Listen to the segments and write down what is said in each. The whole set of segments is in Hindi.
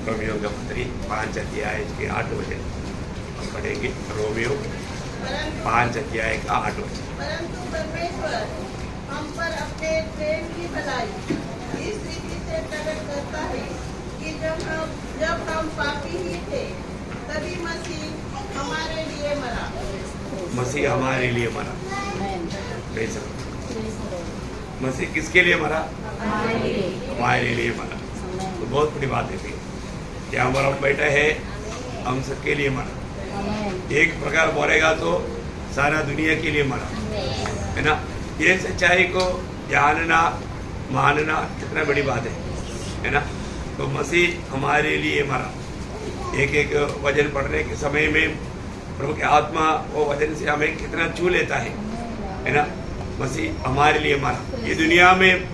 रोमियो का पत्री 5 अध्याय के 8 वचन हम पढ़ेंगे। रोमियो 5 अध्याय का 8 वचन। परंतु परमेश्वर हम पर अपने प्रेम की भलाई इस रीति से प्रकट करता है कि जब हम पापी ही थे तभी मसीह हमारे लिए मरा। मसीह हमारे लिए मरा। मसीह किसके लिए मरा? हमारे लिए मरा। तो बहुत बड़ी बात है। क्या हमारा बेटा है, हम सबके लिए मरा। एक प्रकार बोलेगा तो सारा दुनिया के लिए मरा, है ना। ये सच्चाई को जानना मानना कितना बड़ी बात है ना। तो मसीह हमारे लिए मरा। एक एक वचन पढ़ने के समय में प्रभु की आत्मा वो वचन से हमें कितना छू लेता है ना। मसीह हमारे लिए मरा। ये दुनिया में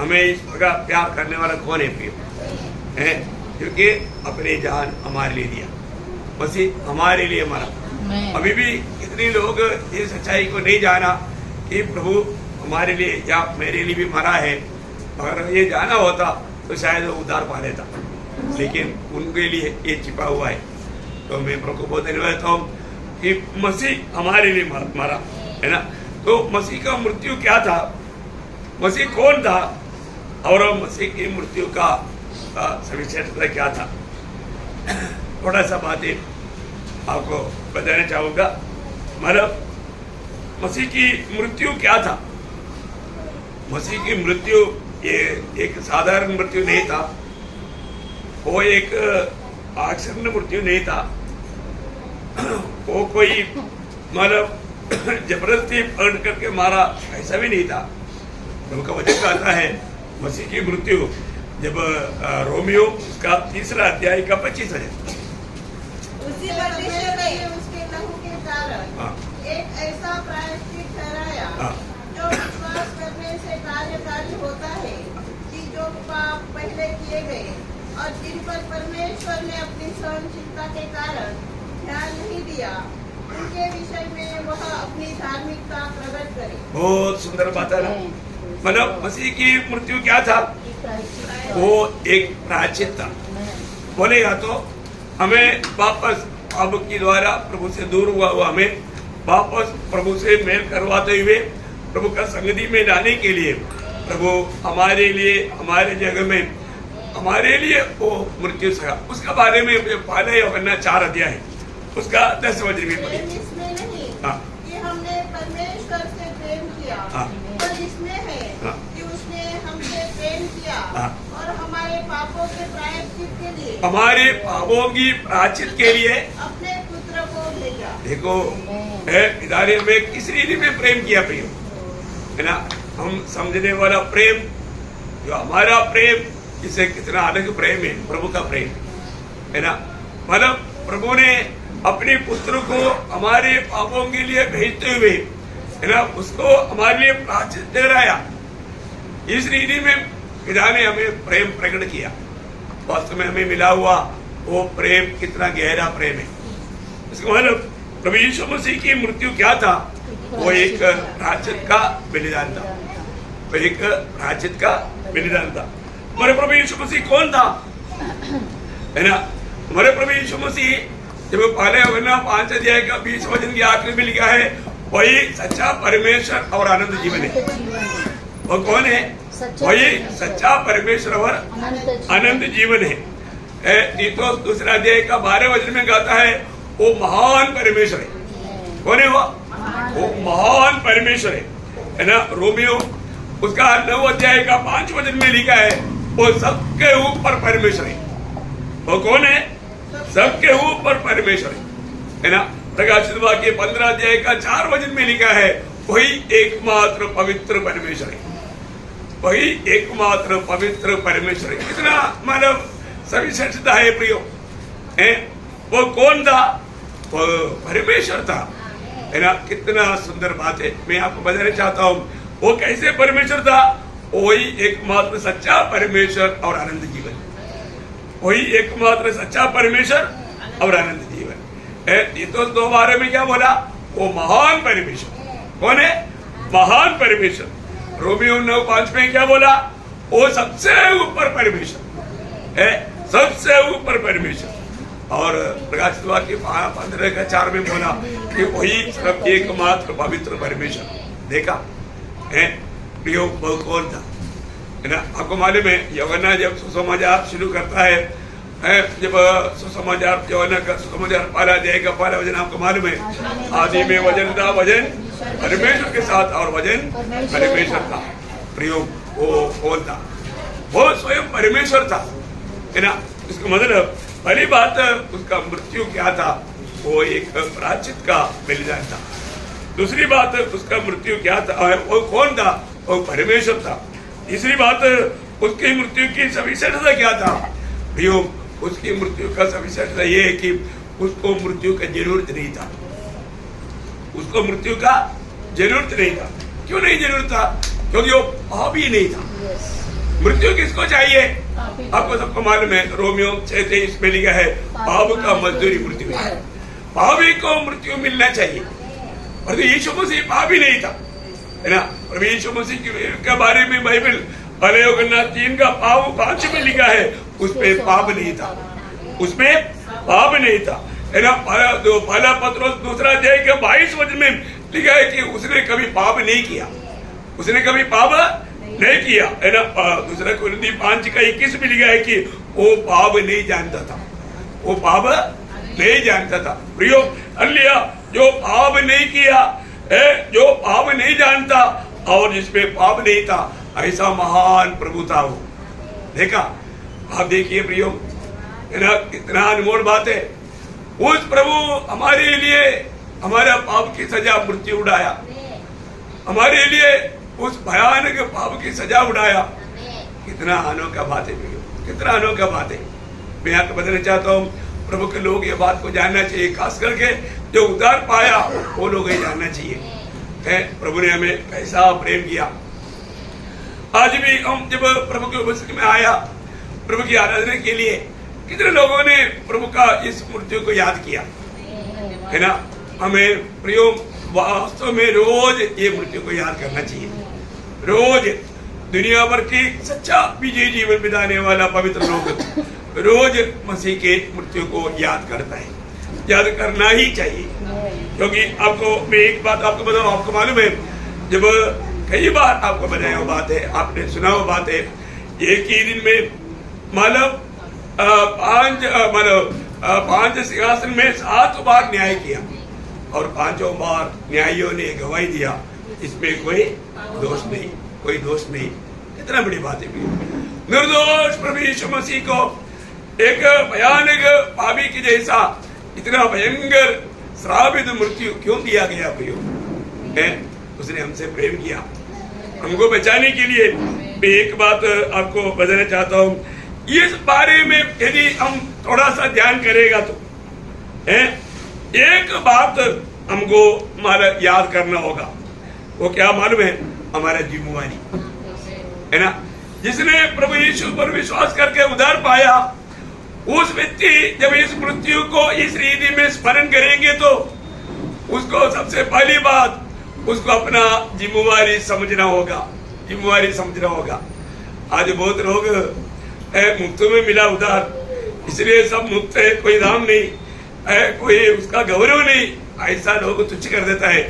हमें इस प्रकार प्यार करने वाला कौन है प्रिय है? क्योंकि अपने जान हमारे लिए दिया। मसीह हमारे लिए मरा। अभी भी कितने लोग ये सच्चाई को नहीं जाना कि प्रभु हमारे लिए या मेरे लिए भी मरा है। अगर ये जाना होता तो शायद वो उद्धार पा लेता, लेकिन उनके लिए ये छिपा हुआ है। तो मैं प्रभु को बहुत धन्यवाद देता हूँ कि मसीह हमारे लिए मरा, है ना। तो मसीह का मृत्यु क्या था? मसीह कौन था और मसीह की मृत्यु का सविशेषता क्या था? थोड़ा सा बातें आपको बताना चाहूँगा। मतलब मसीह की मृत्यु क्या था? मसीह की मृत्यु ये एक साधारण मृत्यु नहीं था। वो एक आश्चर्य मृत्यु नहीं था। वो कोई मतलब जबरदस्ती पकड़ करके मारा ऐसा भी नहीं था। प्रभु का वचन कहता है मसीह की मृत्यु जब रोमियो उसका 3 अध्याय का 25 है। उसी मनुष्य ने उसके लहू के कारण एक ऐसा प्रायश्चित ठहराया जो विश्वास करने से कार्यकारी होता है कि जो पाप पहले किए गए और जिन पर परमेश्वर ने अपनी सहनशीलता के कारण ध्यान नहीं दिया उनके विषय में वह अपनी धार्मिकता प्रकट करे। बहुत सुंदर बात है ना। मतलब मसीह की मृत्यु क्या था? वो एक प्रायश्चित था। बोलेगा तो हमें वापस पाप के द्वारा प्रभु से दूर हुआ हमें वापस प्रभु से मेल करवाते हुए प्रभु का संगति में लाने के लिए प्रभु हमारे लिए हमारे जगह में हमारे लिए वो मृत्यु सका। उसका बारे में पहले यूहन्ना 4 अध्याय उसका 10 वचन में पढ़ी। इसमें नहीं कि हमने परमेश्वर से प्रेम किया, पर इसमें है कि उसने हमसे प्रेम किया और हमारे पापों के प्रायश्चित के लिए हमारे पापों की प्रायश्चित के लिए अपने पुत्र को भेजा। देखो पिता ने हमें किस रीति में प्रेम किया प्रिय, है ना। हम समझने वाला प्रेम जो हमारा प्रेम इससे कितना अलग प्रेम है प्रभु का प्रेम, है ना। मतलब प्रभु ने अपने पुत्र को हमारे पापों के लिए भेजते हुए, है ना, उसको हमारे लिए प्रायश्चित ठहराया। इस रीति में पिता ने हमें प्रेम प्रकट किया। वास्तव में हमें मिला हुआ वो प्रेम कितना गहरा प्रेम है। इसका मतलब प्रभु यीशु मसीह की मृत्यु क्या था? वो एक प्रायश्चित का बलिदान था। वो एक प्रायश्चित का बलिदान था। हमारे प्रभु यीशु मसीह कौन था, है ना। हमारे प्रभु यीशु मसीह जब पहले यूहन्ना 5 अध्याय का 20 वचन की आखिरी में लिखा है वही सच्चा परमेश्वर और आनंद जीवन है। वो कौन है? वही सच्चा परमेश्वर और आनंद जीवन है। तीतुस 2 अध्याय का 12 वचन में कहता है वो महान परमेश्वर है। कौन है वो महान परमेश्वर है ना। रोमियो उसका 9 अध्याय का 5 वचन में लिखा है वो सबके ऊपर परमेश्वर है। वो कौन है? सबके ऊपर परमेश्वर है ना। प्रकाशित वाक्य 15 अध्याय का 4 वचन में लिखा है वही एकमात्र पवित्र परमेश्वर है। वही एकमात्र पवित्र परमेश्वर है। कितना मतलब सविशेषता है प्रियो, है। वो कौन था? वो परमेश्वर था, है ना। कितना सुंदर बात है। मैं आपको बताना चाहता हूँ वो कैसे परमेश्वर था। वही एकमात्र सच्चा परमेश्वर और आनंद जीवन। वही एकमात्र सच्चा परमेश्वर और आनंद जीवन है। तीतुस 2:12 में क्या बोला? वो महान परमेश्वर। कौन है? महान परमेश्वर। रोमियो 9:5 में क्या बोला? वो सबसे ऊपर परमेश्वर है। सबसे ऊपर परमेश्वर। और प्रकाशित वाक्य 15:4 में बोला कि वही सिर्फ एकमात्र पवित्र परमेश्वर। देखा है प्रियो, वो कौन था, है ना? आपको मालूम है यूहन्ना जब सुसमाचार शुरू करता है, जब सुसमाचार यूहन्ना का सुसमाचार पहला अध्याय का पहला वचन आपको मालूम है, आदि में वचन था, वचन परमेश्वर के साथ और वचन परमेश्वर था। प्रियो, वो कौन था? वो स्वयं परमेश्वर था, है ना? इसका मतलब पहली बात उसका मृत्यु क्या था, वो एक प्रायश्चित का बलिदान था। दूसरी बात उसका मृत्यु क्या था, वो कौन था, वो परमेश्वर था। तीसरी बात उसकी मृत्यु की सविशेषता क्या था? प्रियो, उसकी मृत्यु का सविशेषता ये है कि उसको मृत्यु का जरूरत नहीं था। उसको मृत्यु का जरूरत नहीं था। क्यों नहीं जरूरत था? क्योंकि वो पापी नहीं था। मृत्यु किसको चाहिए? आपको सबको मालूम है, रोमियो 6:23 में लिखा है, पाप का मजदूरी मृत्यु है। पापी को मृत्यु मिलना चाहिए। और तो यीशु मसीह पापी नहीं था, है ना? और यीशु मसीह के बारे में बाइबल भले यूहन्ना 3 का 5 में लिखा है, उसमें पाप नहीं था, उसमें पाप नहीं था, है ना? पहला पत्रोस 2 अध्याय के 22 वचन में लिखा है कि उसने कभी पाप नहीं किया, उसने कभी पाप नहीं किया, है ना? 2 कुरिन्थी 5:21 में लिखा है कि वो पाप नहीं जानता था, वो पाप नहीं जानता था। प्रियो, अल्लिया जो पाप नहीं किया है, जो पाप नहीं जानता और जिसमें पाप नहीं था, ऐसा महान प्रभु था वो। देखा? आप देखिए प्रियो, है ना? कितना अनमोल बात है। उस प्रभु हमारे लिए हमारा पाप की सजा मृत्यु उड़ाया, हमारे लिए उस भयानक पाप की सजा उड़ाया। कितना अनोखा बात है प्रियो, कितना अनोखा बात है। मैं आपको बताना चाहता हूँ, प्रभु के लोग ये बात को जानना चाहिए, खास करके जो उद्धार पाया वो लोग ये जानना चाहिए है प्रभु ने हमें कैसा प्रेम किया। आज भी हम जब प्रभु के उपस्थिति में आया प्रभु की आराधना के लिए, कितने लोगों ने प्रभु का इस मृत्यु को याद किया, है ना? हमें प्रियो वास्तव में रोज ये मृत्यु को याद करना चाहिए। रोज दुनिया भर की सच्चा विजयी जीवन बिताने वाला पवित्र लोग रोज मसीह के मृत्यु को याद करता है, याद करना ही चाहिए। क्योंकि आपको मैं एक बात आपको बताऊं, आपको मालूम है, जब कई बार आपको बताया वो बात है, आपने सुना वो बात है, एक ही दिन में मानव 5 सिंहासन में 7 बार न्याय किया और 5 बार न्यायियों ने गवाही दिया, इसमें कोई दोष नहीं, कोई दोष नहीं। कितना बड़ी बात है। निर्दोष प्रभु यीशु मसीह को एक भयानक पापी के जैसा इतना भयंकर श्रापित मृत्यु क्यों दिया गया प्रियो? उसने हमसे प्रेम किया, हमको बचाने के लिए। मैं एक बात आपको बताना चाहता हूँ, इस बारे में यदि हम थोड़ा सा ध्यान करेगा तो एक बात हमको हमारा याद करना होगा। वो क्या मालूम है? हमारा जिम्मेवारी, है ना? जिसने प्रभु यीशु पर विश्वास करके उद्धार पाया, उस व्यक्ति जब इस मृत्यु को इस रीति में स्मरण करेंगे तो उसको सबसे पहली बात उसको अपना जिम्मेवारी समझना होगा, जिम्मेवारी समझना होगा। आज बहुत लोग मुफ्त में मिला उधार, इसलिए सब मुफ्त है, कोई दाम नहीं है, कोई उसका गौरव नहीं, ऐसा लोग तुच्छ कर देता है।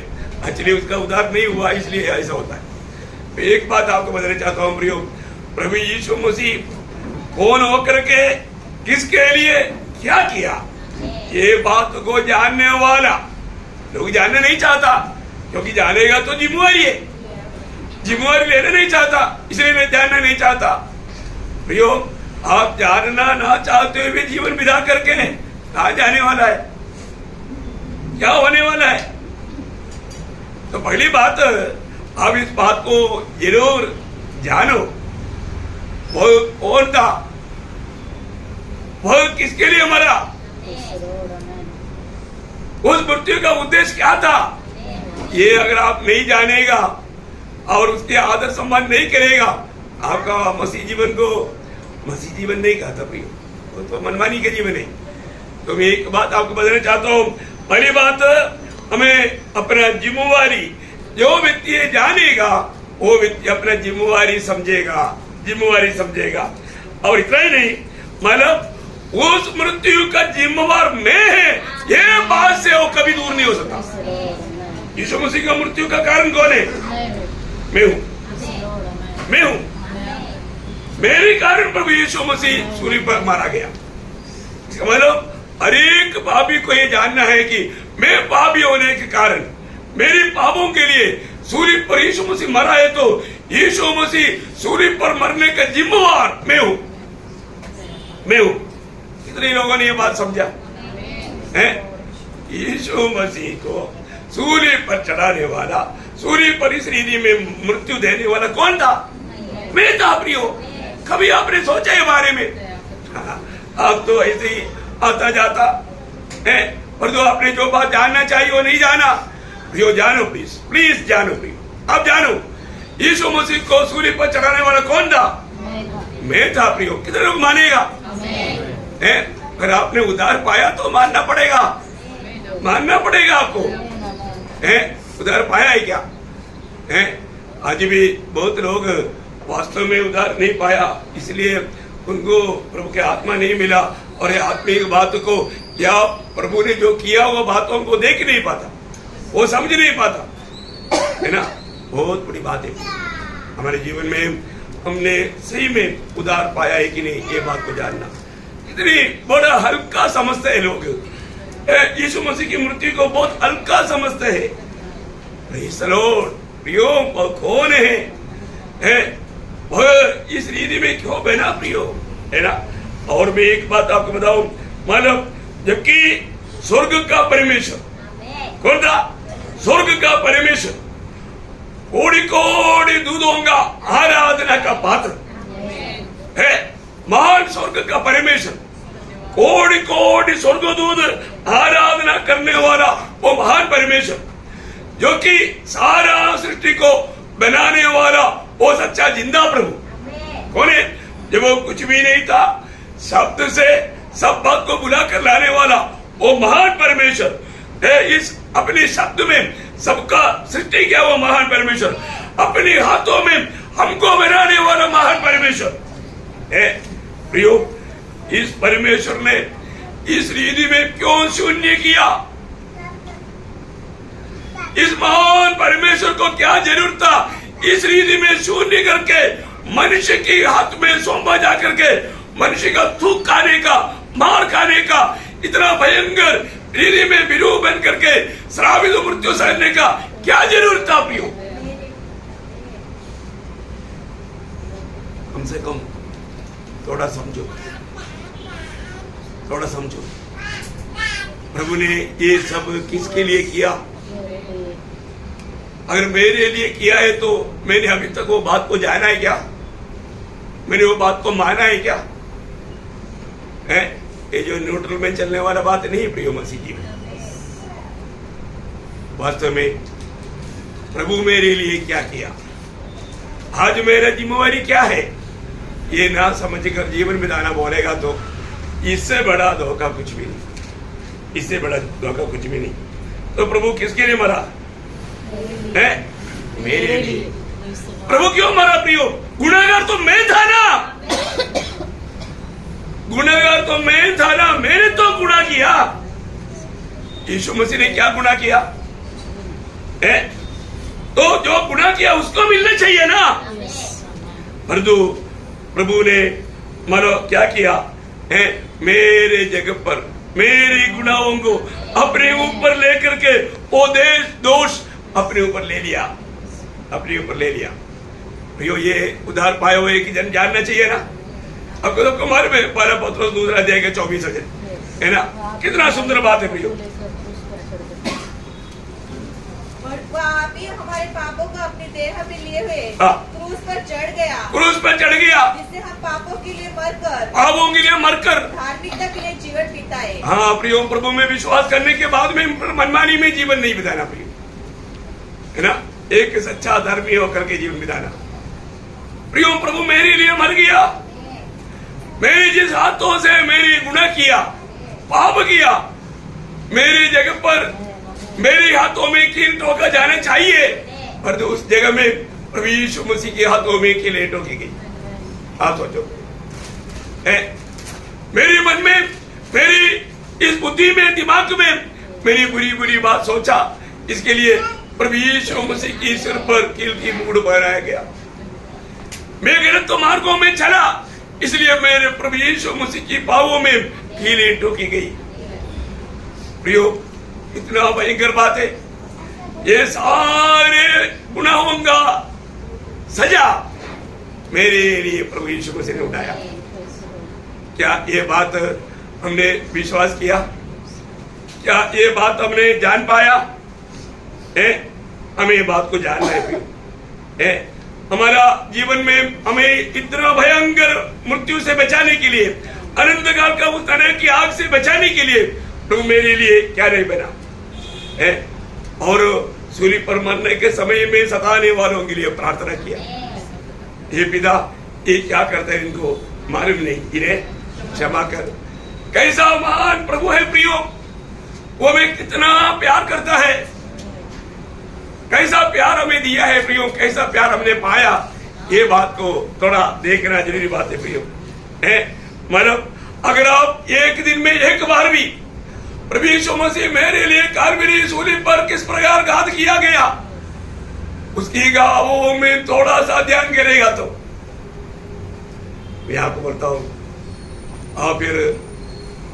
एक्चुअली उसका उधार नहीं हुआ, इसलिए ऐसा होता है। मैं एक बात आपको बताना चाहता हूँ प्रियो, प्रभु यीशु मसीह कौन होकर के किसके लिए क्या किया, ये बात को जानने वाला लोग जानना नहीं चाहता, क्योंकि जानेगा तो जिम्मेवारी है, जिम्मेवारी लेना नहीं चाहता, इसलिए मैं जानना नहीं चाहता। प्रियो, आप जानना ना चाहते हुए जीवन बिता करके कहाँ जाने वाला है, क्या होने वाला है? तो पहली बात आप इस बात को जरूर जानो, वो कौन था, वो किसके लिए मरा, उस मृत्यु का उद्देश्य क्या था, ये अगर आप नहीं जानेगा और उसके आदर सम्मान नहीं करेगा, आपका मसीह जीवन को मसीह जीवन नहीं कहता प्रियो, वो तो मनमानी का जीवन है। तो मैं एक बात आपको बताना चाहता हूँ, पहली बात हमें अपना जिम्मेवारी, जो व्यक्ति जानेगा वो व्यक्ति अपना जिम्मेवारी समझेगा, जिम्मेवारी समझेगा। और इतना ही नहीं, मतलब उस मृत्यु का जिम्मेवार मैं है, ये बात से वो कभी दूर नहीं हो सकता। यीशु मसीह का मृत्यु का कारण कौन है? मैं हूं, मैं हूं। मेरे कारण प्रभु यीशु मसीह सूली पर मारा गया। इसका मतलब हर एक पापी को ये जानना है कि मैं पापी होने के कारण मेरे पापों के लिए सूली पर यीशु मसीह मरा है, तो यीशु मसीह सूली पर मरने का जिम्मेवार मैं हूं, मैं हूं। कितने लोगों ने ये बात समझा है? यीशु मसीह को सूली पर चढ़ाने वाला, सूली पर इस रीति में मृत्यु देने वाला कौन था? मैं था प्रियो। कभी आपने सोचा है बारे में? आप तो ऐसे ही आता जाता है, पर जो आपने जो बात जानना चाहिए वो नहीं जाना। प्रियो जानो, प्लीज प्लीज जानो प्रियो, आप जानो यीशु मसीह को सूली पर चढ़ाने वाला कौन था? मैं था प्रियो। कितने लोग मानेगा? है? अगर आपने उधार पाया तो मानना पड़ेगा, मानना पड़ेगा आपको। है? उधार पाया है क्या? है? आज भी बहुत लोग वास्तव में उधार नहीं पाया, इसलिए उनको प्रभु के आत्मा नहीं मिला, और ये आत्मिक बात को या प्रभु ने जो किया वो बातों को देख नहीं पाता, वो समझ नहीं पाता, है ना? बहुत बड़ी बात है हमारे जीवन में। हमने सही में उधार पाया है कि नहीं, ये बात को जानना। इतनी बड़ा हल्का समझते हैं लोग, यीशु मसीह की मृत्यु को बहुत हल्का समझते हैं। Praise the Lord. प्रियो वो कौन है? वह इस रीति में क्यों बना प्रियो, है ना? और मैं एक बात आपको बताऊं, मतलब जबकि स्वर्ग का परमेश्वर कौन था? स्वर्ग का परमेश्वर कोटि कोटि दूतों का आराधना का पात्र है। महान स्वर्ग का परमेश्वर, कोटि कोटि स्वर्गदूत आराधना करने वाला वो महान परमेश्वर, जो कि सारा सृष्टि को बनाने वाला वो सच्चा जिंदा प्रभु कौन है? जब वो कुछ भी नहीं था, शब्द से सब बात को बुला कर लाने वाला वो महान परमेश्वर है। इस अपने शब्द में सबका सृष्टि किया वो महान परमेश्वर, अपने हाथों में हमको बनाने वाला महान परमेश्वर है। प्रियो, इस परमेश्वर ने इस रीति में क्यों शून्य किया? इस महान परमेश्वर को क्या जरूरत था इस रीति में शून्य करके मनुष्य के हाथ में सौंपा जा करके मनुष्य का थूक खाने का, मार खाने का, इतना भयंकर रीति में विरूप बन करके श्रावित मृत्यु सहने का क्या जरूरत था प्रियो? कम से कम थोड़ा समझो, थोड़ा समझो। प्रभु ने ये सब किसके लिए किया? अगर मेरे लिए किया है तो मैंने अभी तक वो बात को जाना है क्या? मैंने वो बात को माना है क्या? है? ये जो न्यूट्रल में चलने वाला बात नहीं प्रियो मसीह जी में। वास्तव में प्रभु मेरे लिए क्या किया, आज मेरा जिम्मेवारी क्या है, ये ना समझकर जीवन बिताना बोलेगा तो इससे बड़ा धोखा कुछ भी नहीं, इससे बड़ा धोखा कुछ भी नहीं। तो प्रभु किसके लिए मरा है? मेरे लिए। प्रभु क्यों मरा प्रियो? गुनाहगार तो मैं था ना, गुनाहगार तो मैं था ना, मैंने तो गुनाह किया। यीशु मसीह ने क्या गुनाह किया है? तो जो गुनाह किया उसको मिलना चाहिए ना। परंतु प्रभु ने मानो क्या किया है? मेरे जगह पर मेरे गुनाहों को अपने ऊपर लेकर के वो दोष अपने ऊपर ले लिया, अपने ऊपर ले लिया। प्रियो, ये उधार पाए हुए कि जन जानना चाहिए ना। आपको तो कुमार में 12 पत्रोस 2 अध्याय के 24 है ना, कितना सुंदर बात है प्रियो। आप ही हमारे पापों को अपने देह पे लिए हुए क्रूस पर चढ़ गया, क्रूस पर चढ़ गया, जिससे हम पापों के लिए मरकर, पापों के लिए मरकर धार्मिकता के लिए जीवन बिताए। हाँ प्रियो, प्रभु में विश्वास करने के बाद में मनमानी में जीवन नहीं बिताना प्रियो, है ना। एक सच्चा धर्मी होकर के जीवन बिताना। प्रियो, प्रभु मेरे लिए मर गया। मैंने जिस हाथों से मेरे गुनाह किया, पाप किया, मेरी जगह पर मेरे हाथों में कील ठोका जाना चाहिए, पर तो उस जगह में प्रभु यीशु मसीह के हाथों में कीलें ठोकी गई। आप सोचो, मेरे मन में इस बुद्धि में, दिमाग में मेरी बुरी बुरी बात सोचा, इसके लिए प्रभु यीशु मसीह की सिर पर कील की मूड़ पहनाया गया। मैं गलत मार्गों में चला, इसलिए मेरे प्रभु यीशु मसीह की पांवों में कीलें ठोकी गई। प्रियो, इतना भयंकर बात है। ये सारे गुनाहों का सजा मेरे लिए प्रभु यीशु मसीह ने उठाया। क्या ये बात हमने विश्वास किया? क्या ये बात हमने जान पाया? हमें ये बात को जानना है। हमारा जीवन में हमें इतना भयंकर मृत्यु से बचाने के लिए, अनंत काल का उस नरक की आग से बचाने के लिए प्रभु मेरे लिए क्या नहीं बना है? और सूली पर मरने के समय में सताने वालों के लिए प्रार्थना किया, हे पिता, ये क्या करते हैं, इनको मालूम नहीं, इन्हें क्षमा कर। कैसा महान प्रभु है प्रियो, वो हमें कितना प्यार करता है, कैसा प्यार हमें दिया है प्रियो, कैसा प्यार हमने पाया। ये बात को थोड़ा देखना जरूरी बात है प्रियो। मतलब अगर आप एक दिन में एक बार भी प्रभु यीशु मसीह मेरे लिए काल्वरी सूली पर किस प्रकार घात किया गया, उसकी गावों में थोड़ा सा ध्यान करेगा तो मैं आपको बोलता हूं, आप फिर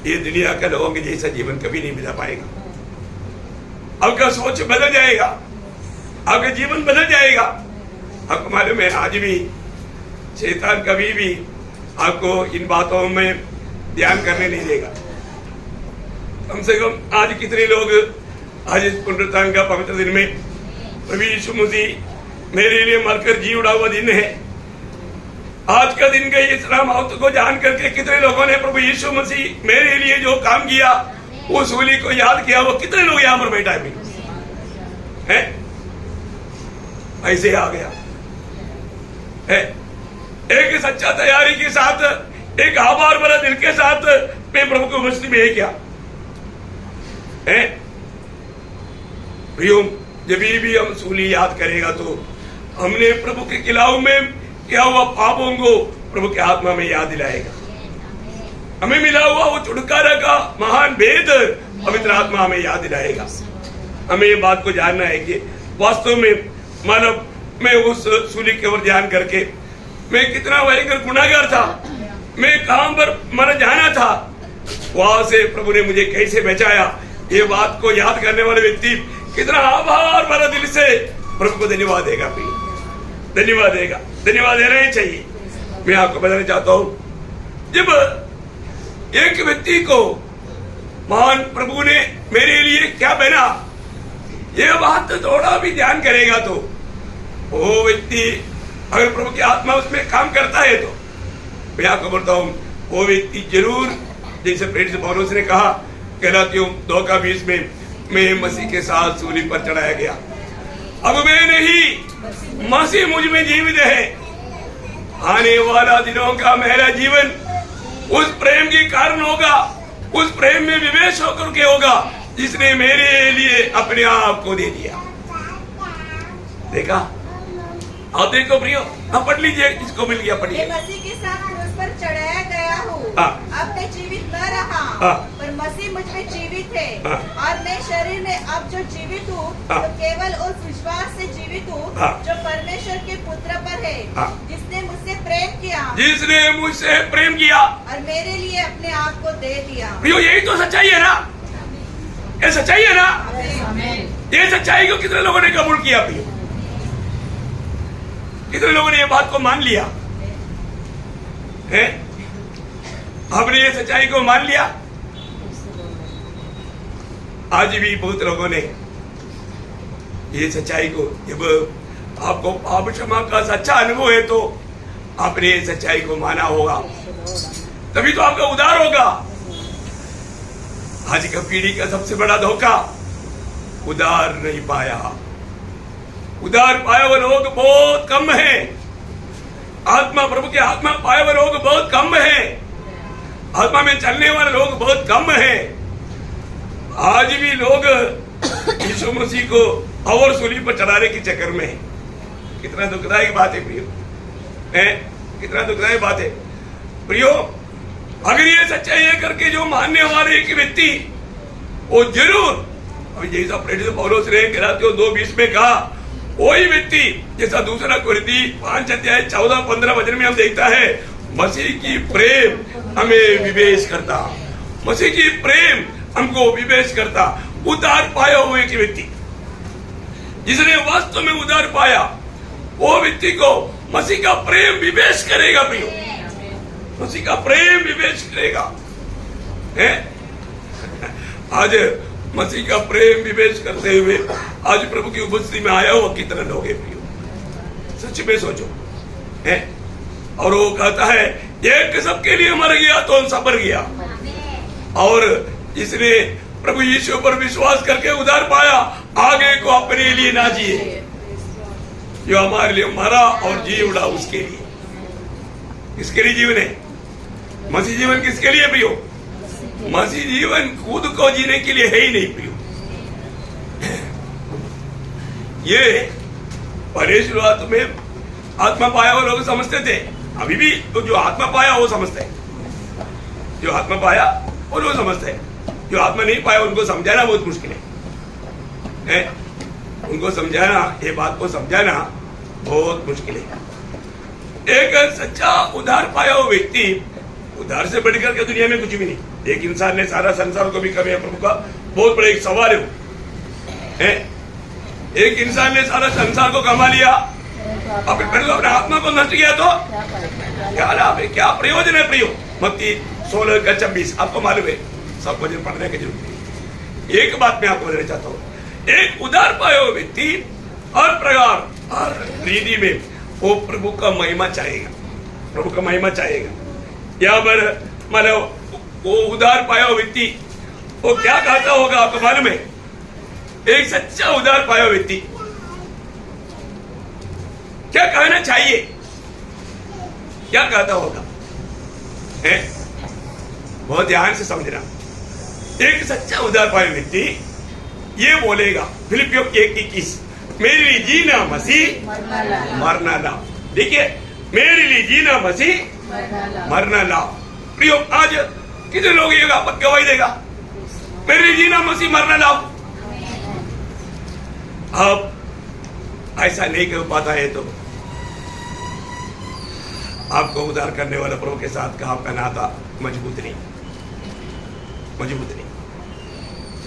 ये दुनिया के लोगों के जैसा जीवन कभी नहीं बिता पाएगा। आपका सोच बदल जाएगा, आपका जीवन बदल जाएगा। आपको मालूम है, आज भी शैतान कभी भी आपको इन बातों में ध्यान करने नहीं देगा। कम से कम आज कितने लोग आज इस पुनरुत्थान का पवित्र दिन में प्रभु यीशु मसीह मेरे लिए मरकर जी उड़ा हुआ दिन है, आज का दिन के इस महत्व को जान करके कितने लोगों ने प्रभु यीशु मसीह मेरे लिए जो काम किया, वो सूली को याद किया, वो कितने लोग यहाँ पर बैठा है? ऐसे आ गया है। एक सच्चा तैयारी के साथ, एक आभार भरा दिल के साथ मैं प्रभु को मसीह में क्या है प्रियो, जब भी हम सूली याद करेगा तो हमने प्रभु के खिलाफ में क्या हुआ पापों को प्रभु के आत्मा में याद दिलाएगा। हमें मिला हुआ वो छुटकारा का महान भेद पवित्र आत्मा हमें याद दिलाएगा। हमें ये बात को जानना है कि वास्तव में मानव, मैं उस सूली के ओर ध्यान करके मैं कितना भयंकर गुनाहगार था, मैं कहां पर मर जाना था, वहां से प्रभु ने मुझे कैसे बचाया। ये बात को याद करने वाले व्यक्ति कितना आभार भरा दिल से प्रभु को धन्यवाद देगा, धन्यवाद देगा, धन्यवाद देना ही चाहिए। मैं आपको बताना चाहता हूं, जब एक व्यक्ति को महान प्रभु ने मेरे लिए क्या बना, ये बात थोड़ा भी ध्यान करेगा तो वो व्यक्ति, अगर प्रभु की आत्मा उसमें काम करता है तो मैं आपको बोलता हूं, वो व्यक्ति जरूर, जैसे प्रेरित पौलुस ने कहा गलातियों 2:20 में, मैं मसीह के साथ सूली पर चढ़ाया गया, अब मैं नहीं, मसीह मुझ में जीवित है। आने वाला दिनों का मेरा जीवन उस प्रेम के कारण होगा, उस प्रेम में विवेश होकर के होगा जिसने मेरे लिए अपने आप को दे दिया। देखा? आप देखो प्रियो, आप पढ़ लीजिए, इसको मिल गया, पढ़िए। मसीह के साथ क्रूस पर चढ़ाया गया हूँ, अब मैं जीवित न रहा, पर मसीह मुझ में जीवित है, और मैं शरीर में अब जो जीवित हूँ तो केवल उस विश्वास से जीवित हूँ जो परमेश्वर के पुत्र पर है, जिसने मुझसे प्रेम किया, जिसने मुझसे प्रेम किया और मेरे लिए अपने आप को दे दिया। प्रियो, यही तो सच्चाई है ना, ये सच्चाई है ना। ये सच्चाई को कितने लोगों ने कबूल किया प्रियो? कितने लोगों ने ये बात को मान लिया है? आपने ये सच्चाई को मान लिया? आज भी बहुत लोगों ने ये सच्चाई को, जब आपको पाप क्षमा का सच्चा अनुभव है तो आपने ये सच्चाई को माना होगा, तभी तो आपका उद्धार होगा। आज का पीढ़ी का सबसे बड़ा धोखा, उद्धार नहीं पाया। उद्धार पाए हुए लोग बहुत कम हैं। आत्मा, प्रभु की आत्मा पाए हुए लोग बहुत कम हैं। आत्मा में चलने वाले लोग बहुत कम हैं। आज भी लोग यीशु मसीह को और सूली पर चढ़ाने के चक्कर में हैं। कितना दुखदायक बात है प्रियो, है? कितना दुखदायक बात है प्रियो। अगर ये सच्चाई है करके जो मानने वाले एक व्यक्ति, वो जरूर अभी जैसा प्रेरित पौलुस ने गलातियों 2:20 में कहा, वही व्यक्ति जैसा दूसरा कुरिन्ती 5:14-15 वचन में हम देखता है, मसीह की प्रेम हमें विवेश करता, मसीह की प्रेम हमको विवेश करता। उद्धार पाया हुए एक व्यक्ति जिसने वास्तव में उद्धार पाया, वो व्यक्ति को मसीह का प्रेम विवेश करेगा। प्रियो, मसीह का प्रेम विवेश करेगा। है आज मसीह का प्रेम विवेश करते हुए आज प्रभु की उपस्थिति में आया हुआ कितने लोग हैं प्रियो, सच में सोचो। है और वो कहता है, एक सबके लिए मर गया तो सब मर गया, और जिसने प्रभु यीशु पर विश्वास करके उद्धार पाया, आगे को अपने लिए ना जिए, जो हमारे लिए मरा और जी उड़ा उसके लिए। किसके लिए जीवन है? मसीह जीवन किसके लिए प्रियो? मसीह जीवन खुद को जीने के लिए है ही नहीं प्रियो। ये पहले शुरुआत में आत्मा पाया वो लोग समझते थे, अभी भी तो जो आत्मा पाया वो समझते हैं, जो आत्मा पाया वो लोग समझते हैं, जो आत्मा नहीं पाया उनको समझाना बहुत मुश्किल है। उनको समझाना, ये बात को समझाना बहुत मुश्किल है। एक सच्चा उद्धार पाया हुआ व्यक्ति, उद्धार से बढ़कर के दुनिया में कुछ भी नहीं। एक इंसान ने सारा संसार को भी कभी प्रभु का बहुत बड़ा एक सवाल है। एक इंसान ने सारा संसार को कमा लिया, अपने आत्मा को नष्ट किया तो क्या लाभ है, क्या प्रयोजन है प्रियो? मत्ती 16:26 आपको मालूम है, सब वचन पढ़ने की जरूरत नहीं। एक बात मैं आपको बताना चाहता हूँ, एक उद्धार पाया हुआ व्यक्ति हर प्रकार हर रीति में वो प्रभु का महिमा चाहेगा, प्रभु का महिमा चाहेगा। यहाँ पर मतलब वो उद्धार पाया हुआ व्यक्ति वो क्या कहता होगा आपको मालूम है? एक सच्चा उद्धार पाया हुआ व्यक्ति क्या कहना चाहिए, क्या कहता होगा? है बहुत ध्यान से समझना। एक सच्चा उद्धार पाया व्यक्ति ये बोलेगा, फिलिपियों 1:21, मेरे लिए जीना मसीह मरना लाभ। देखिए, मेरे लिए जीना मसीह मरना लाभ। प्रियो, आज कितने लोग ये गवाही देगा, मेरे लिए जीना मसीह मरना लाभ? अब ऐसा नहीं कर पाता है तो आपको उद्धार करने वाला प्रभु के साथ का आपका नाता मजबूत नहीं, मजबूत नहीं।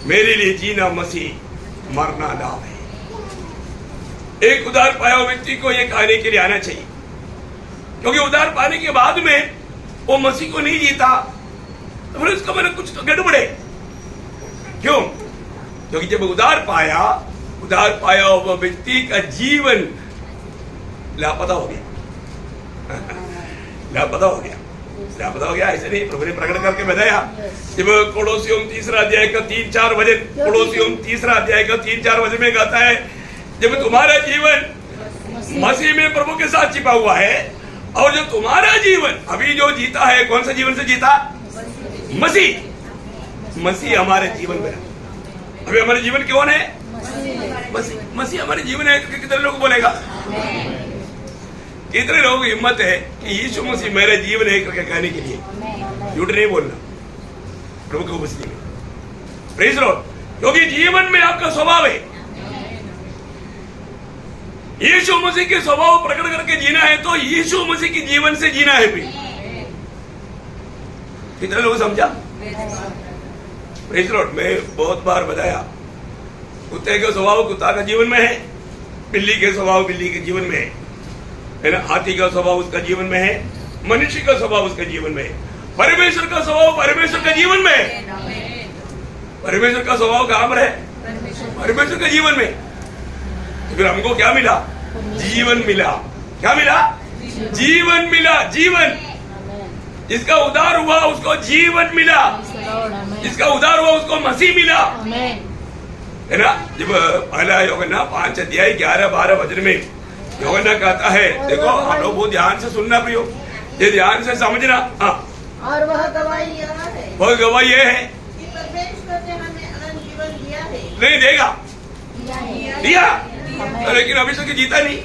मेरे लिए जीना मसीह मरना लाभ है। एक उद्धार पाया हुआ व्यक्ति को यह कहने के लिए आना चाहिए, क्योंकि उद्धार पाने के बाद में वो मसीह को नहीं जीता तो फिर उसका मैंने कुछ तो गड़बड़ है। क्यों? क्योंकि जब उद्धार पाया हुआ व्यक्ति का जीवन लापता हो गया, लापता हो गया, लापता हो गया। ऐसे नहीं, प्रभु ने प्रकट करके बताया। जब कोलोसियों 3 अध्याय का 3-4 वचन, कोलोसियों 3 अध्याय का 3-4 वचन में कहता है, जब तुम्हारा जीवन मसीह में प्रभु के साथ छिपा हुआ है, और जो तुम्हारा जीवन अभी जो जीता है, कौन सा जीवन से जीता? मसीह। मसीह हमारे जीवन में, अभी हमारे जीवन कौन है? मसीह। मसीह हमारे जीवन है। कितने लोग बोलेगा? कितने लोग हिम्मत है कि यीशु मसीह मेरे जीवन है करके कहने के लिए? झूठ नहीं बोलना प्रभु की उपस्थिति में। Praise Lord. क्योंकि जीवन में आपका स्वभाव है, यीशु मसीह के स्वभाव प्रकट करके जीना है तो यीशु मसीह के जीवन से जीना है भी। कितने लोग समझा? Praise Lord. मैं बहुत बार बताया, कुत्ते का स्वभाव कुत्ता का जीवन में है, बिल्ली के स्वभाव बिल्ली के जीवन में है ना, हाथी का स्वभाव उसका जीवन में है, मनुष्य का स्वभाव उसका जीवन में है, परमेश्वर का स्वभाव परमेश्वर का जीवन में है। परमेश्वर का स्वभाव कहां पर है? परमेश्वर के जीवन में। तो फिर हमको क्या मिला? जीवन मिला। क्या मिला? जीवन मिला। जीवन, जिसका उद्धार हुआ उसको जीवन मिला, जिसका उद्धार हुआ उसको मसीह मिला, है ना। जब पहला यूहन्ना 5 अध्याय 11-12 वचन में यूहन्ना कहता है, देखो आप लोग बहुत ध्यान से सुनना प्रियो, ये ध्यान से समझना। हाँ, और वह गवाही यह है, वह गवाही ये है कि परमेश्वर ने हमें अनंत जीवन दिया है। नहीं देगा, दिया, लेकिन अभी तक जीता नहीं।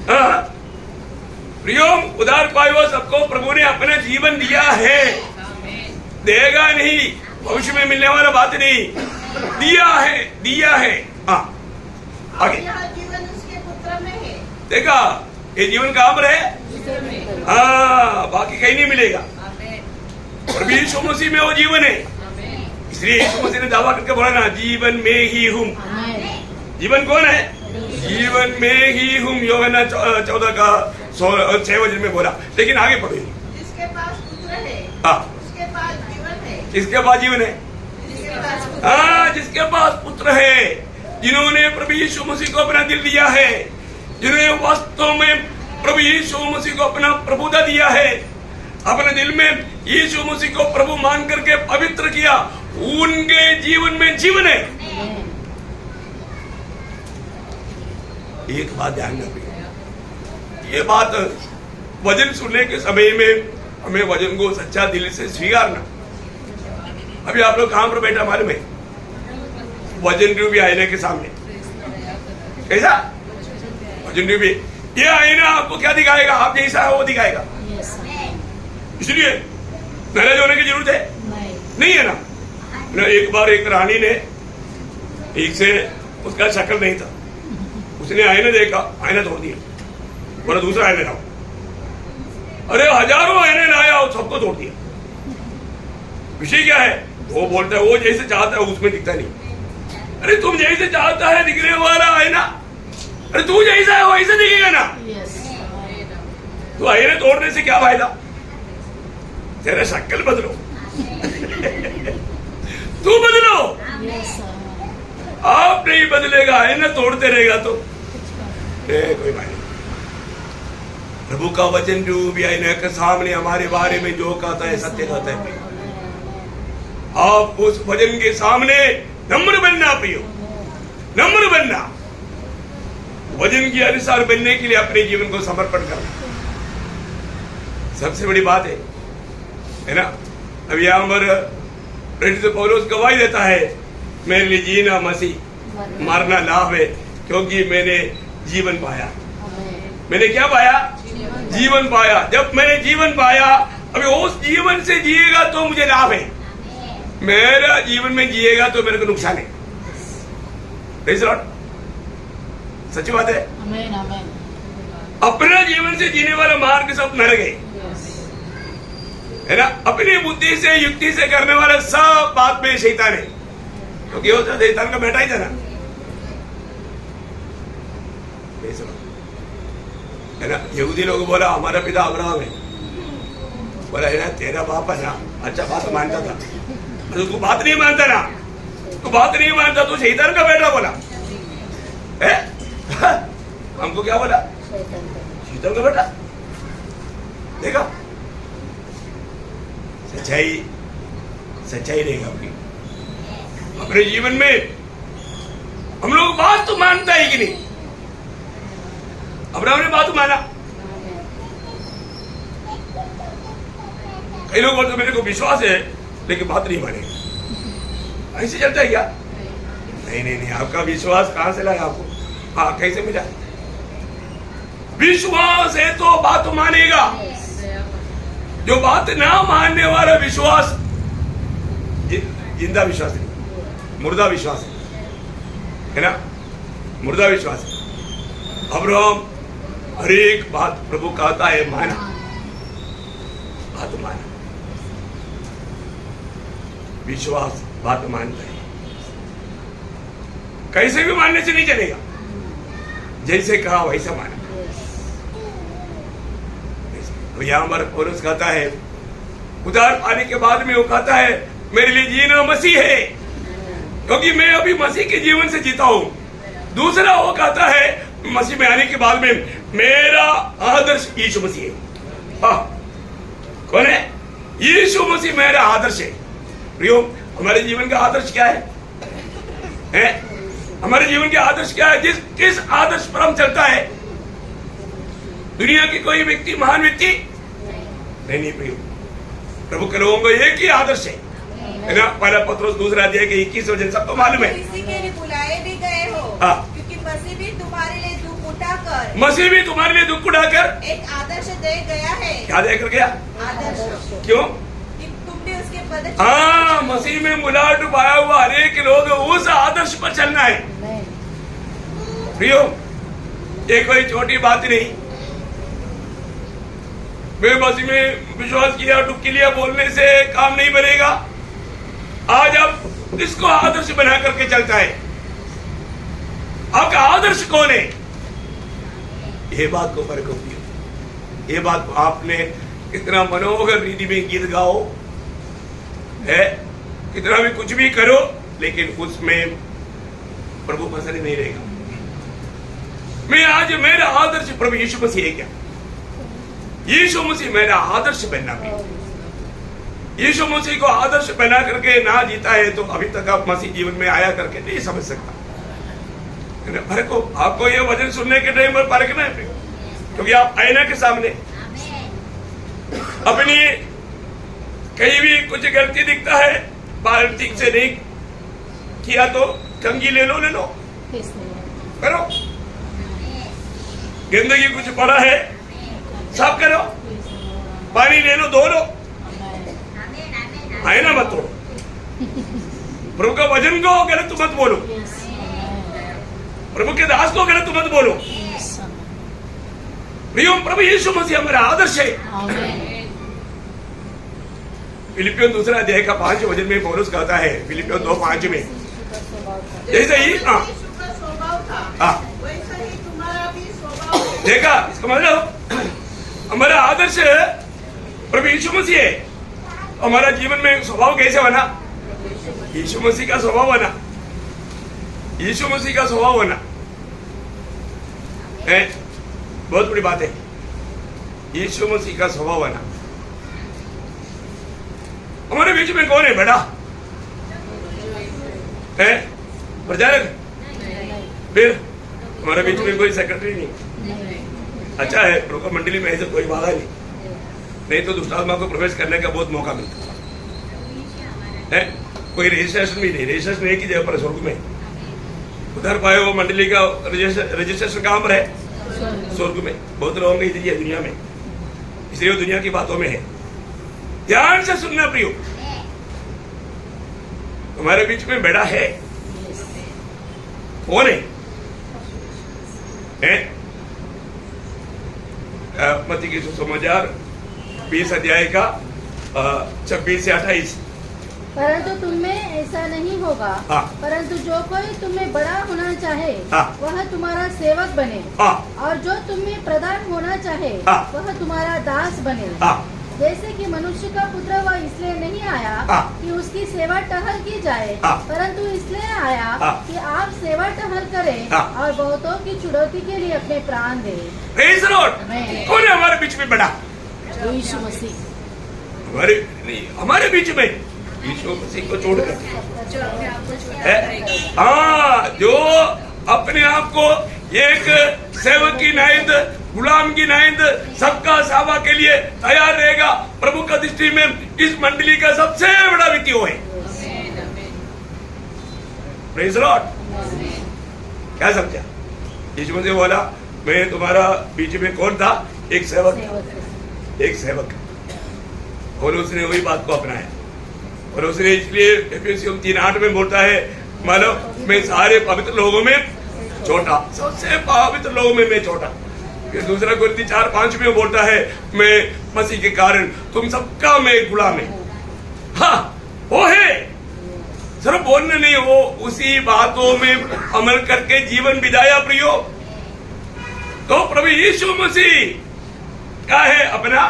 हाँ, प्रियोम उधार पायो सबको प्रभु ने अपना जीवन दिया है, देगा नहीं, भविष्य में मिलने वाला बात नहीं, दिया है। हाँ आगे यह जीवन उसके पुत्र में है। देखा, ये जीवन कहाँ पर है? हाँ, बाकी कहीं नहीं मिलेगा। प्रभु यीशु मसीह में वो जीवन है। इसलिए यीशु मसीह ने दावा करके बोला ना, जीवन में ही हूँ। जीवन कौन है? जीवन में ही हूँ, यूहन्ना 14 का 6 वचन में बोला। लेकिन आगे पढ़ो, जिसके पास पुत्र है उसके पास जीवन है। किसके पास जीवन है? हाँ, जिसके पास पुत्र है, जिन्होंने प्रभु यीशु मसीह को अपना दिल दिया है, जिन्होंने वास्तव में प्रभु यीशु मसीह को अपना प्रभुता दिया है, अपने दिल में यीशु मसीह को प्रभु मान करके पवित्र किया, उनके जीवन में जीवन है। एक बात ध्यान रखिए, ये बात वचन सुनने के समय में हमें वचन को सच्चा दिल से स्वीकारना। अभी आप लोग कहां पर बैठा मालूम है? वचन रूपी आईने के सामने। कैसा वचन रूपी? ये आईना आपको क्या दिखाएगा? आप जैसा है वो दिखाएगा। इसलिए नाराज होने की जरूरत है नहीं है ना। एक बार एक रानी ने, एक से उसका शक्ल नहीं था, उसने आईना देखा, आईना तोड़ दिया, बोला दूसरा आईना लाओ। अरे हजारों आईने लाया और सबको तोड़ दिया। विषय क्या है? वो बोलता है वो जैसे चाहता है उसमें दिखता नहीं। अरे तुम जैसे चाहता है दिखने वाला आईना, अरे तू जैसा है वैसे दिखेगा ना। तो आईने तोड़ने से क्या फायदा? तेरा शक्ल बदलो तू बदलो। आप नहीं बदलेगा, आईना तोड़ते रहेगा तो कोई बात नहीं। प्रभु का वचन जो भी आईने के सामने हमारे बारे में जो कहता है सत्य कहता है। आप उस वचन के सामने नम्र बनना प्रियो, नम्र बनना, वचन के अनुसार बनने के लिए अपने जीवन को समर्पण करना सबसे बड़ी बात है ना। अब यहाँ पर प्रेरित पौलुस गवाही देता है, मेरे लिए जीना मसीह, मारना लाभ है, क्योंकि मैंने जीवन पाया। मैंने क्या पाया? जीवन पाया। जब मैंने जीवन पाया, अभी उस जीवन से जिएगा तो मुझे लाभ है, मेरा जीवन में जिएगा तो मेरे को नुकसान है। सच्ची बात है। अपना जीवन से जीने वाला मार्ग सब नरक है ना। अपनी बुद्धि से युक्ति से करने वाला सब बात में शैतान है, क्योंकि वो तो शैतान का बेटा ही था ना, है ना। यहूदी लोग बोला हमारा पिता अब्राहम है, बोला है ना तेरा बाप है ना, अच्छा बात मानता था, तो तू बात नहीं मानता ना, तू बात नहीं मानता तो शैतान का बेटा बोला है। हमको क्या बोला? शैतान का बेटा। देखा, सच्चाई रहेगा अपनी। अपने जीवन में हम लोग बात तो मानता है कि नहीं? अब्राहम ने बात माना। कई लोग बोलते मेरे को विश्वास है लेकिन बात नहीं मानेगा, ऐसे चलता है क्या? नहीं, आपका विश्वास कहां से लाया आपको? हाँ, कैसे मिला? विश्वास है तो बात मानेगा। जो बात ना मानने वाला विश्वास जिंदा विश्वास नहीं, मुर्दा विश्वास है ना, मुर्दा विश्वास है। अब्राहम हर एक बात प्रभु कहता है माना, बात माना, विश्वास बात मानता है। कैसे भी मानने से नहीं चलेगा, जैसे कहा वैसा माना। यहां पर पौलुस कहता है, उधार पाने के बाद में वो कहता है मेरे लिए जीना मसीह है, क्योंकि मैं अभी मसीह के जीवन से जीता हूं। दूसरा वो कहता है मसीह में आने के बाद में मेरा आदर्श यीशु मसीह है। हाँ, कौन है? यीशु मसीह मेरा आदर्श है। प्रियो, हमारे जीवन का आदर्श क्या है? हमारे जीवन के आदर्श क्या है? किस आदर्श पर हम चलता है? दुनिया की कोई व्यक्ति महान व्यक्ति नहीं प्रियो, प्रभु के लोगों को एक ही आदर्श है ना। पहला पत्रोस 2 अध्याय के 21 वचन सबको मालूम है। इसी के लिए बुलाए भी गए हो, क्योंकि मसीह भी तुम्हारे लिए दुख उठाकर मसीह भी तुम्हारे लिए दुख उठाकर एक आदर्श दे गया है। क्या देकर गया? आदर्श क्यों? कि तुम भी उसके पद हाँ, मसीह में मुलाट पाया हुआ हरेक लोग उस आदर्श पर चलना है। प्रियो, ये कोई छोटी बात नहीं। वे मसीह में विश्वास किया, डुबकी लिया बोलने से काम नहीं बनेगा। आज आप इसको आदर्श बना करके चलता है। आपका आदर्श कौन है? ये बात को फर्क होती है। ये बात आपने कितना मनोहर रीति में गीत गाओ है, कितना भी कुछ भी करो, लेकिन उसमें प्रभु पसंद नहीं रहेगा। मैं आज मेरा आदर्श प्रभु यीशु मसीह है क्या? यीशु मसीह मेरा आदर्श बनना भी। यीशु मसीह को आदर्श बना करके ना जीता है तो अभी तक आप मसीह जीवन में आया करके नहीं समझ सकता। फर्क हो, आपको ये वचन सुनने के टाइम पर परखना है, क्योंकि आप आईना के सामने अपनी कहीं भी कुछ गलती दिखता है, बाल ठीक से नहीं किया तो कंघी ले लो करो। गंदगी कुछ पड़ा है साफ करो, पानी ले लो, धो लो, आईना मत तोड़ो। प्रभु का वचन को गलत मत बोलो, प्रभु के दास को गलत मत बोलो। प्रियो, प्रभु यीशु मसीह हमारा आदर्श है। फिलिपियों 2 अध्याय का 5 वचन में पौलुस कहता है, फिलिपियों 2:5 में, जैसे ही स्वभाव था वैसा ही तुम्हारा भी स्वभाव है। देखा, इसका मतलब हमारा आदर्श प्रभु यीशु मसीह है। हमारा जीवन में स्वभाव कैसे बना? यीशु मसीह का स्वभाव बना। यीशु मसीह का स्वभाव बना है, बहुत बड़ी बात है। यीशु मसीह का स्वभाव बना। हमारे बीच में कौन है? बड़ा है प्रचारक? फिर हमारे बीच में कोई सेक्रेटरी नहीं। अच्छा है, प्रभु मंडली में ऐसे कोई बाधा नहीं तो दुष्टात्मा को प्रवेश करने का बहुत मौका मिलता है। कोई रजिस्ट्रेशन भी नहीं, रजिस्ट्रेशन एक ही जगह पर स्वर्ग में। उधर पाए वो मंडली का रजिस्ट्रेशन कहां पर है? स्वर्ग में। बहुत लोगों की है दुनिया में, इसलिए वो दुनिया की बातों में है। ध्यान से सुनना प्रियो, हमारे बीच में बड़ा है। कौन है? मत्ती की सुसमाचार 20 अध्याय का 26 से 28। परंतु तुम्हें ऐसा नहीं होगा। हाँ। परंतु जो कोई तुम्हें बड़ा होना चाहे हाँ। वह तुम्हारा सेवक बने। हाँ। और जो तुम्हें प्रधान होना चाहे हाँ। वह तुम्हारा दास बने। हाँ। जैसे कि मनुष्य का पुत्र वह इसलिए नहीं आया हाँ। कि उसकी सेवा टहल की जाए, हाँ। परंतु इसलिए आया हाँ। कि आप सेवा टहल करें हाँ। और बहुतों की छुड़ौती के लिए अपने प्राण दें। Praise the Lord. कौन है हमारे बीच में बड़ा? यीशु मसीह। हमारे नहीं, हमारे बीच में यीशु मसीह को छोड़कर जो अपने आप को छोड़कर हाँ, जो अपने आप को एक सेवक की नाइंद, गुलाम की नाइंद, सबका सेवा के लिए तैयार रहेगा। प्रभु का दृष्टि में इस मंडली का सबसे बड़ा व्यक्ति वो है। Praise the Lord. क्या समझा? यीशु मसीह बोला, मैं तुम्हारा बीच में कौन था? एक सेवक। एक सेवक। और उसने वही बात को अपनाया। और उसने इसलिए एफेसियों 3:8 में बोलता है, मानो मैं सारे पवित्र लोगों में छोटा, सबसे पवित्र लोगों में मैं छोटा। फिर दूसरा कुरिन्थी 4:5 में बोलता है, मैं मसीह के कारण तुम सबका मैं गुलाम है। हाँ, वो है, सिर्फ बोलने नहीं, वो उसी बातों में अमल करके जीवन बिताया। प्रियो, तो प्रभु यीशु मसीह क्या है? अपना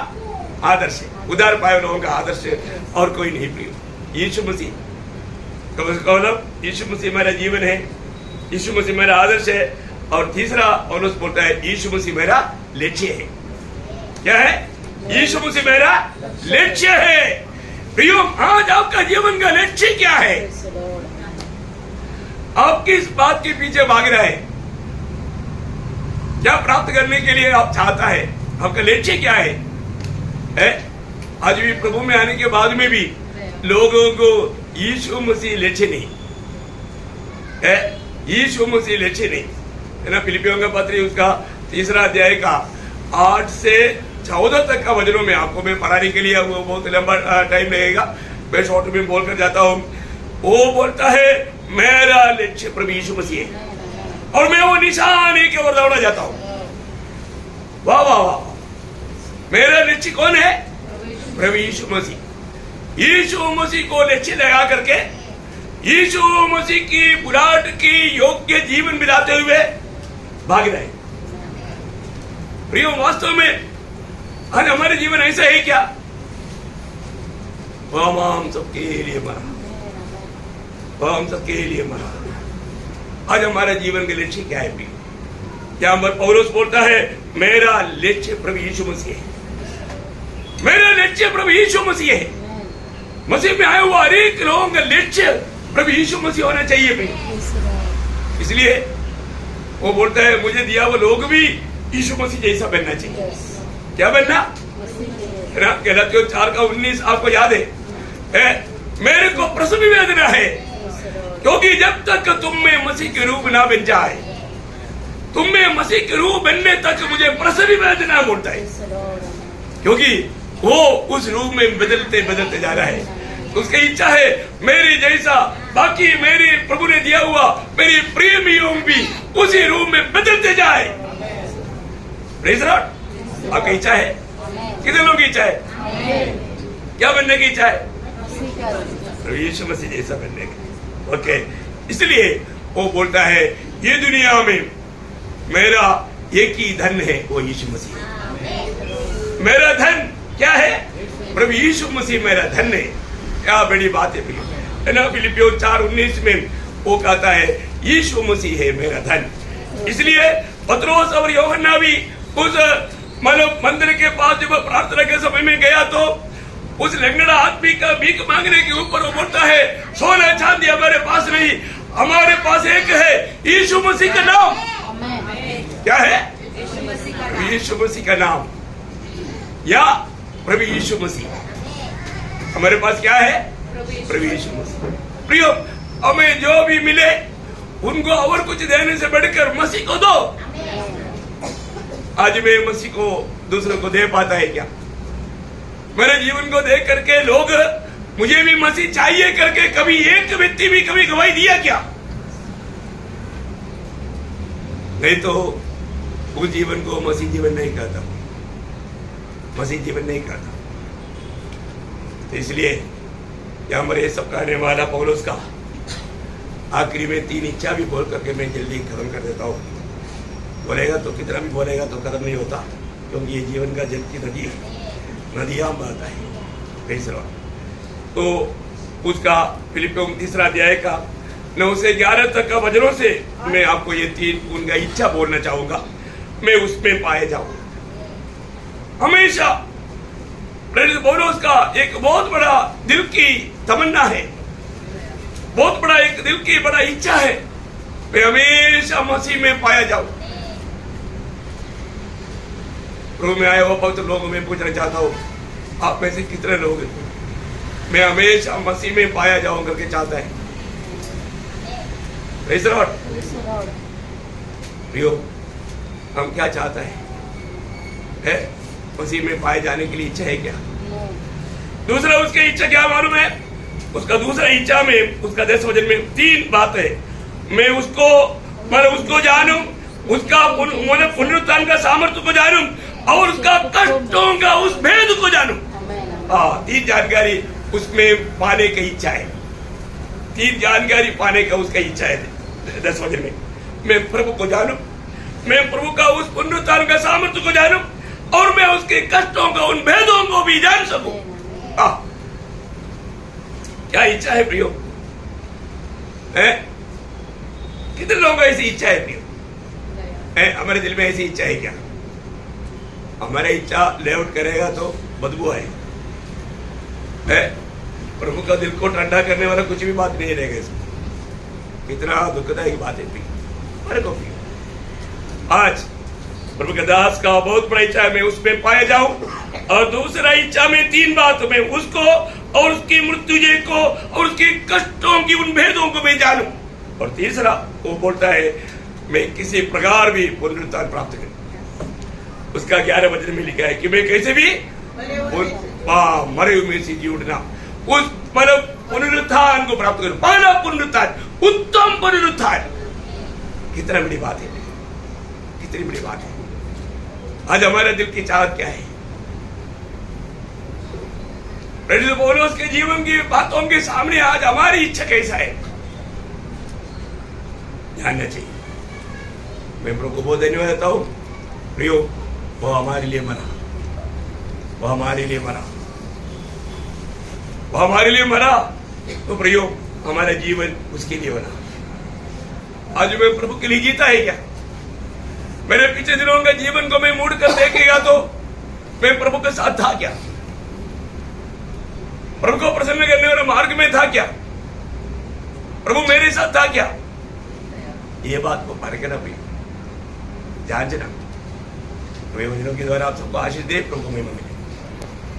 आदर्श है। उधार पाए लोगों का आदर्श है और कोई नहीं। प्रियो, यीशु मसीह मतलब यीशु मसीह मेरा जीवन है, यीशु मसीह मेरा आदर्श है। और तीसरा पौलुस बोलता है, यीशु मसीह मेरा लक्ष्य है। क्या है? यीशु मसीह मेरा लक्ष्य है। प्रियो, आज आपका जीवन का लक्ष्य क्या है? आप किस बात के पीछे भाग रहे हैं? क्या प्राप्त करने के लिए आप चाहता है? आपका लक्ष्य क्या है? आज भी प्रभु में आने के बाद में भी लोगों को यीशु मसीह लक्ष्य नहीं है। यीशु मसीह लक्ष्य नहीं। है ना। फिलिपियों का पत्र उसका 3 अध्याय का 8 से 14 तक का वचनों में आपको मैं पढ़ाने के लिए वो बहुत लंबा टाइम लगेगा, मैं शॉर्ट में बोल कर जाता हूँ। वो बोलता है मेरा लक्ष्य प्रभु यीशु मसीह है और मैं वो निशान की ओर दौड़ा जाता हूँ। वाह वाह वाह, मेरा लक्ष्य कौन है? प्रभु यीशु मसीह। यीशु मसीह को लक्ष्य लगा करके यीशु मसीह की बुलाहट की योग्य जीवन बिताते हुए भाग रहे। प्रियो, वास्तव में आज हमारे जीवन ऐसा है क्या? वह हम सबके लिए मरा, वह हम सबके लिए मरा। आज हमारा जीवन का लक्ष्य क्या है प्रियो? यहाँ पर पौलुस बोलता है मेरा लक्ष्य प्रभु यीशु मसीह है, मेरा लक्ष्य प्रभु यीशु मसीह है। मसीह में आए हुआ हर एक लोगों का लक्ष्य प्रभु यीशु मसीह होना चाहिए प्रियो। इसलिए वो बोलता है मुझे दिया वो लोग भी यीशु मसीह जैसा बनना चाहिए। क्या बनना? गलातियों 4:19 आपको याद है, मेरे को प्रसव वेदना है क्योंकि जब तक तुम में मसीह के रूप ना बन जाए, तुम में मसीह के रूप बनने तक मुझे प्रसव वेदना बोलता है, क्योंकि वो उस रूप में बदलते बदलते जा रहा है। उसकी इच्छा है मेरी जैसा बाकी मेरे प्रभु ने दिया हुआ मेरी प्रेमियों भी उसी रूप में बदलते जाए। Praise Lord. आपकी इच्छा है? कितने लोगों की इच्छा है? क्या बनने की इच्छा है? यीशु मसीह जैसा बनने की। ओके, इसलिए वो बोलता है ये दुनिया में मेरा एक ही धन है, वो यीशु मसीह। मेरा धन क्या है? प्रभु यीशु मसीह मेरा धन है। क्या बड़ी बात है प्रिय, है ना। फिलिपियों 4:19 में वो कहता है यीशु मसीह है मेरा धन। इसलिए पतरस और यूहन्ना भी उस मंदिर के पास जब प्रार्थना के समय में गया तो उस लंगड़ा आदमी का भीख मांगने के ऊपर वो बोलता है सोना चांदी हमारे पास नहीं, हमारे पास एक है यीशु मसीह का नाम। क्या है? यीशु मसीह का नाम या प्रभु यीशु मसीह। हमारे पास क्या है? प्रभु यीशु मसीह। प्रियो, हमें जो भी मिले उनको और कुछ देने से बढ़कर मसीह को दो। आज मैं मसीह को दूसरों को दे पाता है क्या? मेरे जीवन को देख करके लोग मुझे भी मसीह चाहिए करके कभी एक व्यक्ति भी कभी गवाही दिया क्या? नहीं तो उस जीवन को मसीह जीवन नहीं कहता, मसीह जीवन नहीं कहता। तो इसलिए यहाँ पर ये सब कहने वाला पौलुस का आखिरी में 3 इच्छा भी बोल करके मैं जल्दी खत्म कर देता हूँ। बोलेगा तो कितना भी बोलेगा तो खत्म नहीं होता, क्योंकि ये जीवन का जल की नदी है, नदियाँ बहता है। तो उसका फिलिपियों 3 अध्याय का 9 से 11 तक का वचनों से मैं आपको ये 3 उनका इच्छा बोलना चाहूंगा, मैं उसमें पाए जाऊं। हमेशा पौलुस का एक बहुत बड़ा दिल की तमन्ना है, बहुत बड़ा एक दिल की बड़ा इच्छा है, मैं हमेशा मसीह में पाया जाऊं। प्रभु में आए हुए पवित्र लोगों में पूछना चाहता हूं, आप में से कितने लोग मैं हमेशा मसीह में पाया जाऊं करके चाहता है? Praise Lord. प्रियो, हम क्या चाहता है? मसीह में पाए जाने के लिए इच्छा है क्या? दूसरा उसकी इच्छा क्या मालूम है? उसका दूसरा इच्छा में उसका 10 वचन में 3 बात है। मैं उसको जानूं, उसका पुनरुत्थान का सामर्थ्य को जानूं और उसका कष्टों का उस भेद को जानूं। 3 जानकारी उसमें पाने की इच्छा है। 3 जानकारी पाने का उसका इच्छा है 10 वचन में। मैं प्रभु को जानूं, मैं प्रभु का उस पुनरुत्थान का सामर्थ्य को जानूं और मैं उसके कष्टों को उन भेदों को भी जान सकूं। क्या इच्छा है प्रियो? कितने लोगों ऐसी इच्छा है प्रियो? हमारे दिल में ऐसी इच्छा है क्या? हमारी इच्छा लेआउट करेगा तो बदबू है। प्रभु का दिल को ठंडा करने वाला कुछ भी बात नहीं रहेगा इसमें। कितना दुखदायक बात है प्रियो। आज प्रभु के दास का बहुत बड़ा इच्छा है मैं उसमें पाया जाऊं, और दूसरा इच्छा में 3 बात मैं उसको और उसकी मृत्युजय को और उसके कष्टों की उन भेदों को मैं जानूं। और तीसरा वो बोलता है मैं किसी प्रकार भी पुनरुत्थान प्राप्त करूं। उसका 11 वचन में लिखा है कि मैं कैसे भी मरे हुए में से जी उठना, उस मतलब पुनरुत्थान को प्राप्त करूं। पहला पुनरुत्थान, उत्तम पुनरुत्थान। कितना बड़ी बात है, कितनी बड़ी बात है। आज हमारे दिल की चाहत क्या है? प्रेरित पौलुस के जीवन की बातों के सामने आज हमारी इच्छा कैसा है, जानना चाहिए। मैं प्रभु को बहुत धन्यवाद देता हूं। प्रियो, वो हमारे लिए मरा, वो हमारे लिए मरा, वो हमारे लिए मरा। तो प्रियो, हमारा जीवन उसके लिए बना। आज मैं प्रभु के लिए जीता है क्या? मेरे पिछले दिनों का जीवन को मैं मुड़ कर देखेगा तो मैं प्रभु के साथ था क्या? प्रभु को प्रसन्न करने वाले मार्ग में था क्या? प्रभु मेरे साथ था क्या? ये बात को परखना भी जांचना। वचनों के द्वारा आप सबको आशीष दे। प्रभु में